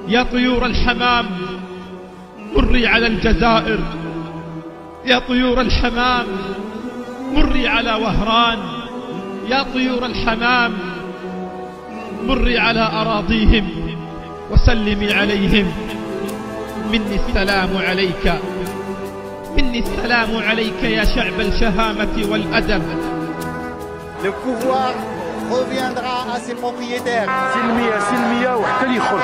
يا طيور الحمام مري على الجزائر، يا طيور الحمام مري على وهران، يا طيور الحمام مري على أراضيهم وسلمي عليهم. مني السلام عليك، مني السلام عليك يا شعب الشهامة والأدب. Le pouvoir reviendra à ses propriétaires. سلمية وحتى اللي يخرج.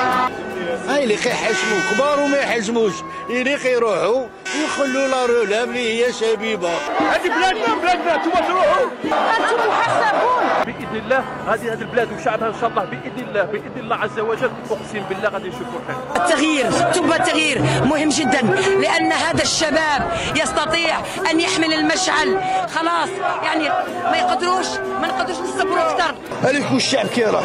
هاي اللي كيحجموا كبار وما يحجموش، اللي كيروحوا يخلوا لا رولاب اللي هي شبيبه. هذه بلادنا انتم تروحوا، انتم محسبون. باذن الله هذه البلاد وشعبها ان شاء الله باذن الله عز وجل، اقسم بالله غادي نشوفوا الخير. التغيير ثم التغيير مهم جدا، لان هذا الشباب يستطيع ان يحمل المشعل. خلاص يعني ما نقدروش نصبروا اكثر. هذيك الشعب كيراه،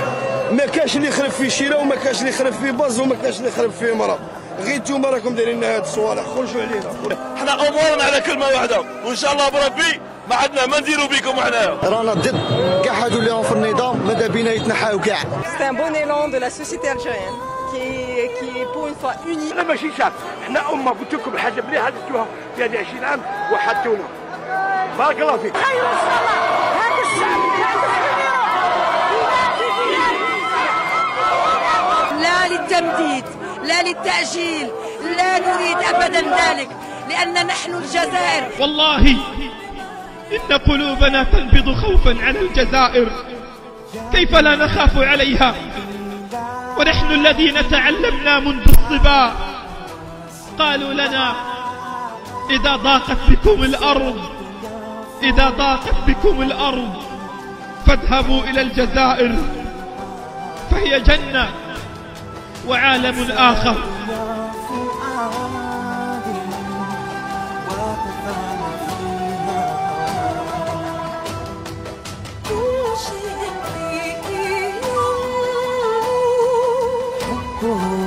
ما كاش اللي يخرب فيه شيره وما كاش اللي يخرب فيه باز وما كاش اللي يخرب فيه مرض. غير نتوما راكم دايرين لنا هاد الصوالح، خرجوا علينا. حنا امورنا على كلمه واحده، وان شاء الله بربي ما عندنا ما نديروا بكم حنايا. رانا ضد كاع هادو اللي راهم في النظام، ماذا بينا يتنحاو كاع. C'est un bon élan de la société algérienne qui est pour une fois unie. انا ماشي شعب، حنا امه. قلت لكم الحاجه مليحه درتوها في هذه 20 عام وحدتونا. بارك الله فيك. خير ان شاء الله هذا الشعب اللي عنده لا للتمديد لا للتأجيل، لا نريد أبدا ذلك، لأن نحن الجزائر. والله إن قلوبنا تنبض خوفا على الجزائر، كيف لا نخاف عليها ونحن الذين تعلمنا منذ الصبا. قالوا لنا إذا ضاقت بكم الأرض فاذهبوا إلى الجزائر، فهي جنة وعالم آخر. Oh